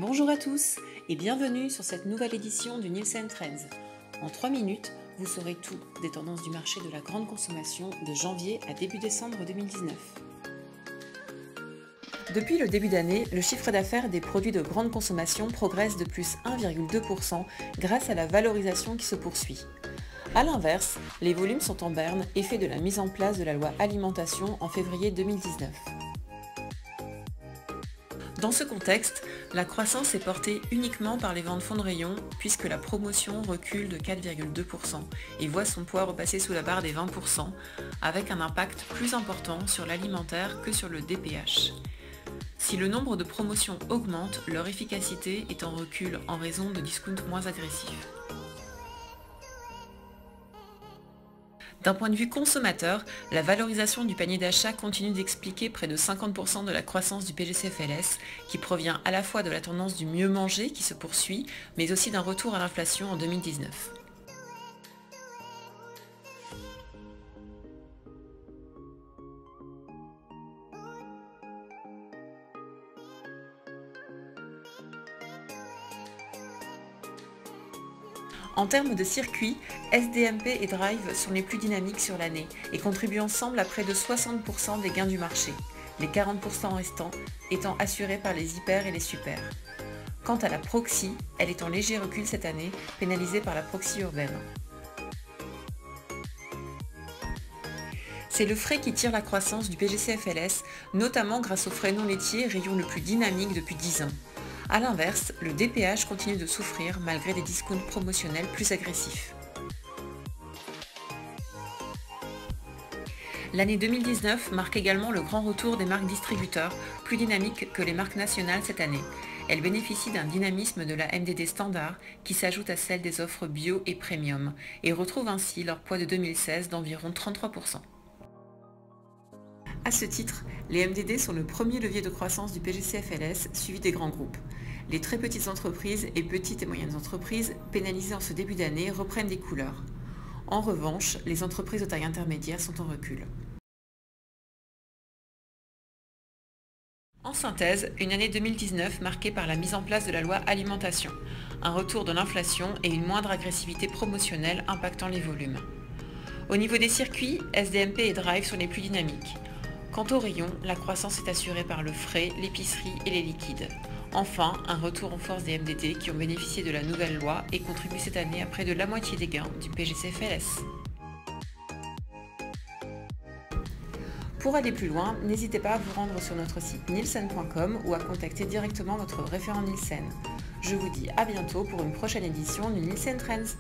Bonjour à tous et bienvenue sur cette nouvelle édition du Nielsen Trends. En 3 minutes, vous saurez tout des tendances du marché de la grande consommation de janvier à début décembre 2019. Depuis le début d'année, le chiffre d'affaires des produits de grande consommation progresse de plus 1,2% grâce à la valorisation qui se poursuit. A l'inverse, les volumes sont en berne, effet de la mise en place de la loi alimentation en février 2019. Dans ce contexte, la croissance est portée uniquement par les ventes fonds de rayon puisque la promotion recule de 4,2% et voit son poids repasser sous la barre des 20% avec un impact plus important sur l'alimentaire que sur le DPH. Si le nombre de promotions augmente, leur efficacité est en recul en raison de discounts moins agressifs. D'un point de vue consommateur, la valorisation du panier d'achat continue d'expliquer près de 50% de la croissance du PGCFLS, qui provient à la fois de la tendance du mieux manger qui se poursuit, mais aussi d'un retour à l'inflation en 2019. En termes de circuits, SDMP et Drive sont les plus dynamiques sur l'année et contribuent ensemble à près de 60% des gains du marché, les 40% restants étant assurés par les hyper et les super. Quant à la proxy, elle est en léger recul cette année, pénalisée par la proxy urbaine. C'est le frais qui tire la croissance du PGCFLS, notamment grâce au frais non laitier, rayon le plus dynamique depuis 10 ans. A l'inverse, le DPH continue de souffrir malgré des discounts promotionnels plus agressifs. L'année 2019 marque également le grand retour des marques distributeurs, plus dynamiques que les marques nationales cette année. Elles bénéficient d'un dynamisme de la MDD standard qui s'ajoute à celle des offres bio et premium et retrouvent ainsi leur poids de 2016 d'environ 33%. À ce titre, les MDD sont le premier levier de croissance du PGCFLS suivi des grands groupes. Les très petites entreprises et petites et moyennes entreprises pénalisées en ce début d'année reprennent des couleurs. En revanche, les entreprises de taille intermédiaire sont en recul. En synthèse, une année 2019 marquée par la mise en place de la loi alimentation, un retour de l'inflation et une moindre agressivité promotionnelle impactant les volumes. Au niveau des circuits, SDMP et Drive sont les plus dynamiques. Quant au rayon, la croissance est assurée par le frais, l'épicerie et les liquides. Enfin, un retour en force des MDD qui ont bénéficié de la nouvelle loi et contribuent cette année à près de la moitié des gains du PGCFLS. Pour aller plus loin, n'hésitez pas à vous rendre sur notre site nielsen.com ou à contacter directement votre référent Nielsen. Je vous dis à bientôt pour une prochaine édition du Nielsen Trends.